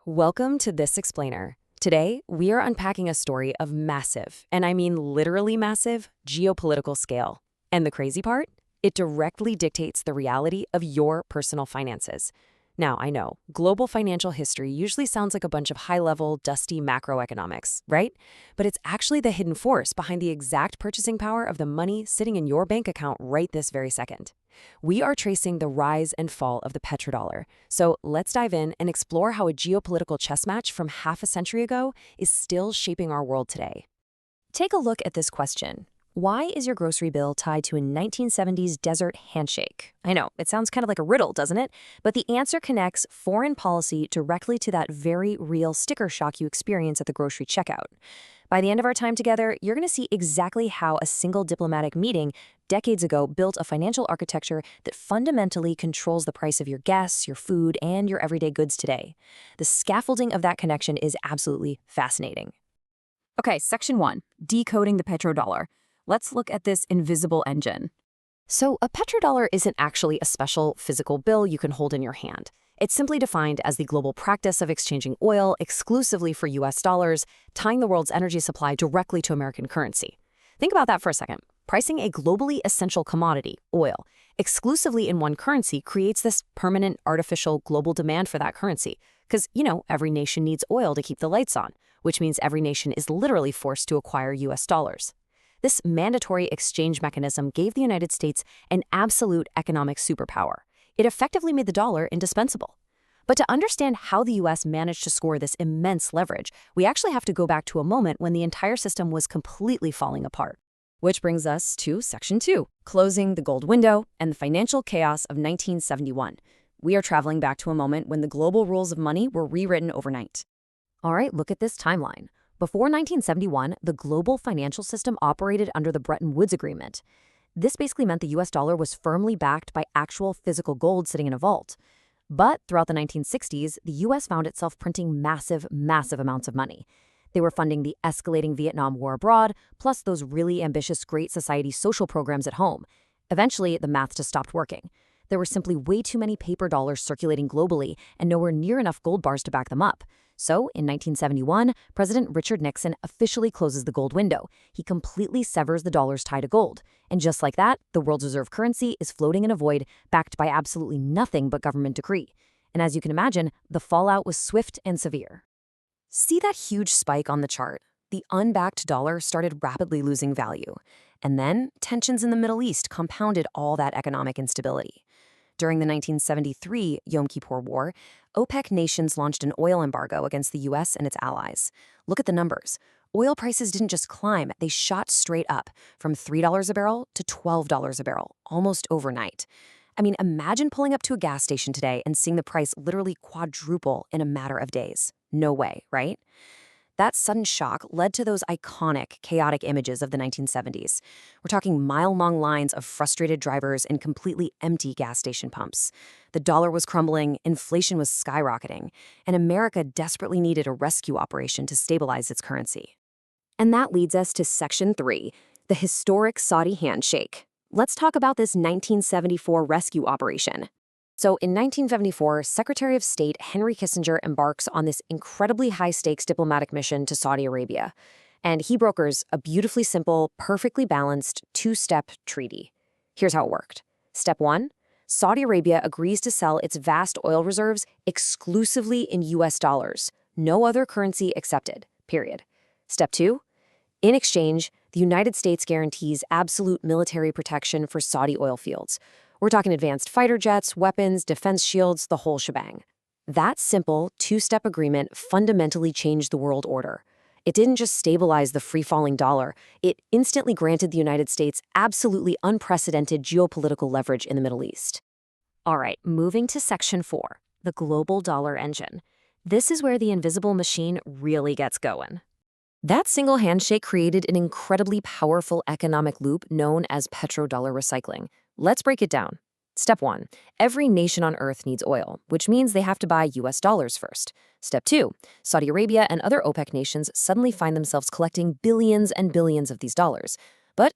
Welcome to This Explainer. Today, we are unpacking a story of massive, and I mean literally massive, geopolitical scale. And the crazy part? It directly dictates the reality of your personal finances. Now, I know, global financial history usually sounds like a bunch of high-level, dusty macroeconomics, right? But it's actually the hidden force behind the exact purchasing power of the money sitting in your bank account right this very second. We are tracing the rise and fall of the petrodollar. So let's dive in and explore how a geopolitical chess match from half a century ago is still shaping our world today. Take a look at this question. Why is your grocery bill tied to a 1970s desert handshake? I know, it sounds kind of like a riddle, doesn't it? But the answer connects foreign policy directly to that very real sticker shock you experience at the grocery checkout. By the end of our time together, you're going to see exactly how a single diplomatic meeting decades ago built a financial architecture that fundamentally controls the price of your gas, your food, and your everyday goods today. The scaffolding of that connection is absolutely fascinating. Okay, Section 1, decoding the petrodollar. Let's look at this invisible engine. So a petrodollar isn't actually a special physical bill you can hold in your hand. It's simply defined as the global practice of exchanging oil exclusively for US dollars, tying the world's energy supply directly to American currency. Think about that for a second. Pricing a globally essential commodity, oil, exclusively in one currency creates this permanent artificial global demand for that currency. Because, every nation needs oil to keep the lights on, which means every nation is literally forced to acquire US dollars. This mandatory exchange mechanism gave the United States an absolute economic superpower. It effectively made the dollar indispensable. But to understand how the U.S. managed to score this immense leverage, we actually have to go back to a moment when the entire system was completely falling apart. Which brings us to Section 2, closing the gold window and the financial chaos of 1971. We are traveling back to a moment when the global rules of money were rewritten overnight. All right, look at this timeline. Before 1971, the global financial system operated under the Bretton Woods Agreement. This basically meant the US dollar was firmly backed by actual physical gold sitting in a vault. But throughout the 1960s, the US found itself printing massive amounts of money. They were funding the escalating Vietnam War abroad, plus those really ambitious Great Society social programs at home. Eventually, the math just stopped working. There were simply way too many paper dollars circulating globally and nowhere near enough gold bars to back them up. So, in 1971, President Richard Nixon officially closes the gold window. He completely severs the dollar's tie to gold. And just like that, the world's reserve currency is floating in a void, backed by absolutely nothing but government decree. And as you can imagine, the fallout was swift and severe. See that huge spike on the chart? The unbacked dollar started rapidly losing value. And then, tensions in the Middle East compounded all that economic instability. During the 1973 Yom Kippur War, OPEC nations launched an oil embargo against the U.S. and its allies. Look at the numbers. Oil prices didn't just climb, they shot straight up, from $3 a barrel to $12 a barrel, almost overnight. I mean, imagine pulling up to a gas station today and seeing the price literally quadruple in a matter of days. No way, right? That sudden shock led to those iconic, chaotic images of the 1970s. We're talking mile-long lines of frustrated drivers and completely empty gas station pumps. The dollar was crumbling, inflation was skyrocketing, and America desperately needed a rescue operation to stabilize its currency. And that leads us to Section 3, the historic Saudi handshake. Let's talk about this 1974 rescue operation. So in 1974, Secretary of State Henry Kissinger embarks on this incredibly high-stakes diplomatic mission to Saudi Arabia. And he brokers a beautifully simple, perfectly balanced two-step treaty. Here's how it worked. Step 1, Saudi Arabia agrees to sell its vast oil reserves exclusively in US dollars. No other currency accepted, period. Step 2, in exchange, the United States guarantees absolute military protection for Saudi oil fields. We're talking advanced fighter jets, weapons, defense shields, the whole shebang. That simple two-step agreement fundamentally changed the world order. It didn't just stabilize the free-falling dollar, it instantly granted the United States absolutely unprecedented geopolitical leverage in the Middle East. All right, moving to Section 4, the global dollar engine. This is where the invisible machine really gets going. That single handshake created an incredibly powerful economic loop known as Petrodollar Recycling. Let's break it down. Step 1, every nation on Earth needs oil, which means they have to buy US dollars first. Step 2, Saudi Arabia and other OPEC nations suddenly find themselves collecting billions and billions of these dollars. But,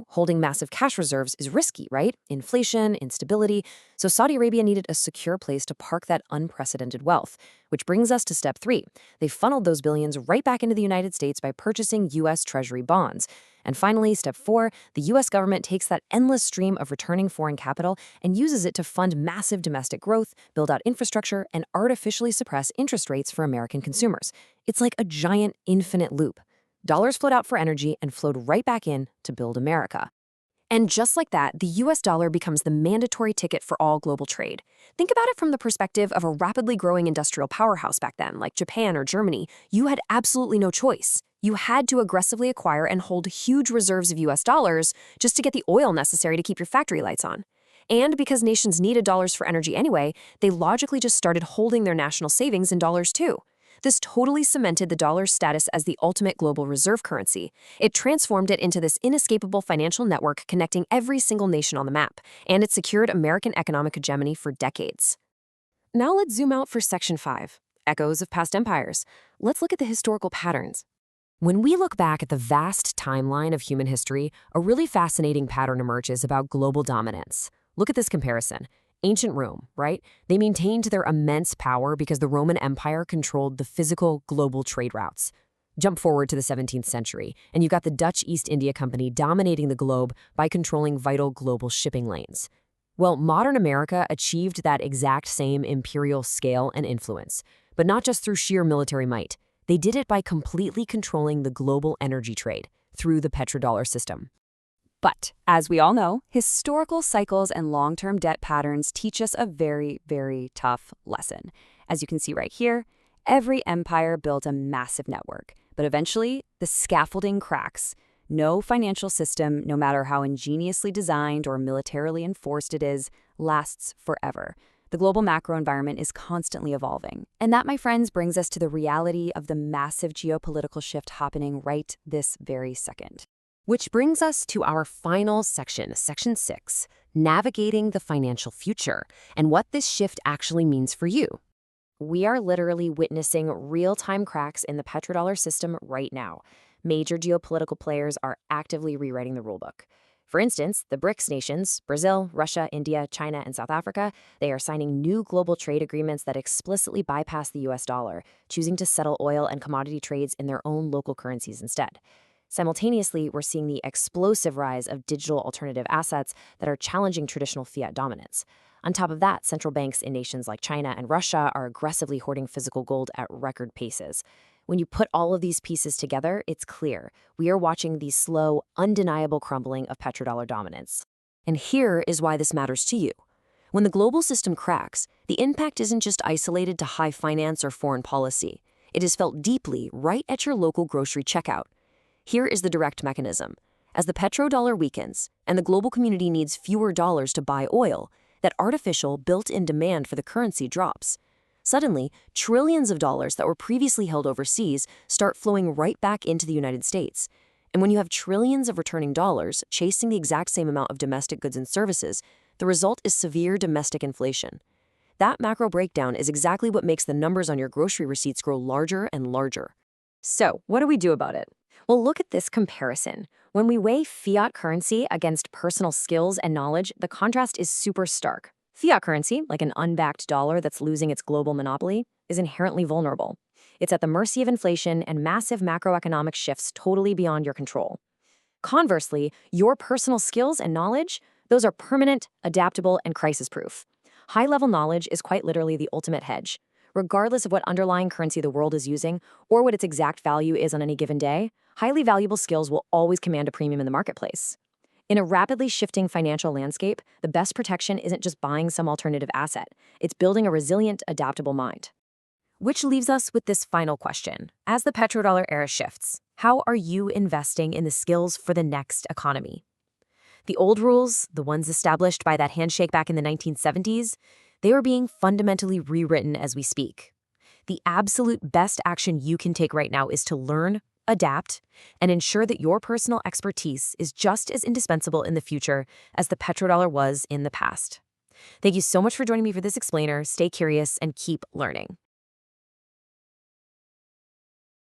holding massive cash reserves is risky, right? Inflation, instability. So Saudi Arabia needed a secure place to park that unprecedented wealth. Which brings us to step 3. They funneled those billions right back into the United States by purchasing U.S. Treasury bonds. And finally, step 4, the U.S. government takes that endless stream of returning foreign capital and uses it to fund massive domestic growth, build out infrastructure, and artificially suppress interest rates for American consumers. It's like a giant infinite loop. Dollars flowed out for energy and flowed right back in to build America. And just like that, the US dollar becomes the mandatory ticket for all global trade. Think about it from the perspective of a rapidly growing industrial powerhouse back then, like Japan or Germany. You had absolutely no choice. You had to aggressively acquire and hold huge reserves of US dollars just to get the oil necessary to keep your factory lights on. And because nations needed dollars for energy anyway, they logically just started holding their national savings in dollars too. This totally cemented the dollar's status as the ultimate global reserve currency. It transformed it into this inescapable financial network connecting every single nation on the map, and it secured American economic hegemony for decades. Now let's zoom out for Section 5, Echoes of Past Empires. Let's look at the historical patterns. When we look back at the vast timeline of human history, a really fascinating pattern emerges about global dominance. Look at this comparison. Ancient Rome, right? They maintained their immense power because the Roman Empire controlled the physical global trade routes. Jump forward to the 17th century, and you've got the Dutch East India Company dominating the globe by controlling vital global shipping lanes. Well, modern America achieved that exact same imperial scale and influence, but not just through sheer military might. They did it by completely controlling the global energy trade through the petrodollar system. But, as we all know, historical cycles and long-term debt patterns teach us a very, very tough lesson. As you can see right here, every empire built a massive network, but eventually the scaffolding cracks. No financial system, no matter how ingeniously designed or militarily enforced it is, lasts forever. The global macro environment is constantly evolving. And that, my friends, brings us to the reality of the massive geopolitical shift happening right this very second. Which brings us to our final section, Section 6, Navigating the Financial Future, and what this shift actually means for you. We are literally witnessing real-time cracks in the petrodollar system right now. Major geopolitical players are actively rewriting the rulebook. For instance, the BRICS nations, Brazil, Russia, India, China, and South Africa, they are signing new global trade agreements that explicitly bypass the US dollar, choosing to settle oil and commodity trades in their own local currencies instead. Simultaneously, we're seeing the explosive rise of digital alternative assets that are challenging traditional fiat dominance. On top of that, central banks in nations like China and Russia are aggressively hoarding physical gold at record paces. When you put all of these pieces together, it's clear we are watching the slow, undeniable crumbling of petrodollar dominance. And here is why this matters to you. When the global system cracks, the impact isn't just isolated to high finance or foreign policy. It is felt deeply right at your local grocery checkout. Here is the direct mechanism. As the petrodollar weakens and the global community needs fewer dollars to buy oil, that artificial built-in demand for the currency drops. Suddenly, trillions of dollars that were previously held overseas start flowing right back into the United States. And when you have trillions of returning dollars chasing the exact same amount of domestic goods and services, the result is severe domestic inflation. That macro breakdown is exactly what makes the numbers on your grocery receipts grow larger and larger. So, what do we do about it? Well, look at this comparison. When we weigh fiat currency against personal skills and knowledge, the contrast is super stark. Fiat currency, like an unbacked dollar that's losing its global monopoly, is inherently vulnerable. It's at the mercy of inflation and massive macroeconomic shifts totally beyond your control. Conversely, your personal skills and knowledge, those are permanent, adaptable, and crisis-proof. High-level knowledge is quite literally the ultimate hedge. Regardless of what underlying currency the world is using or what its exact value is on any given day, highly valuable skills will always command a premium in the marketplace. In a rapidly shifting financial landscape, the best protection isn't just buying some alternative asset. It's building a resilient, adaptable mind. Which leaves us with this final question. As the petrodollar era shifts, how are you investing in the skills for the next economy? The old rules, the ones established by that handshake back in the 1970s, they are being fundamentally rewritten as we speak. The absolute best action you can take right now is to learn, adapt, and ensure that your personal expertise is just as indispensable in the future as the petrodollar was in the past. Thank you so much for joining me for this explainer. Stay curious and keep learning.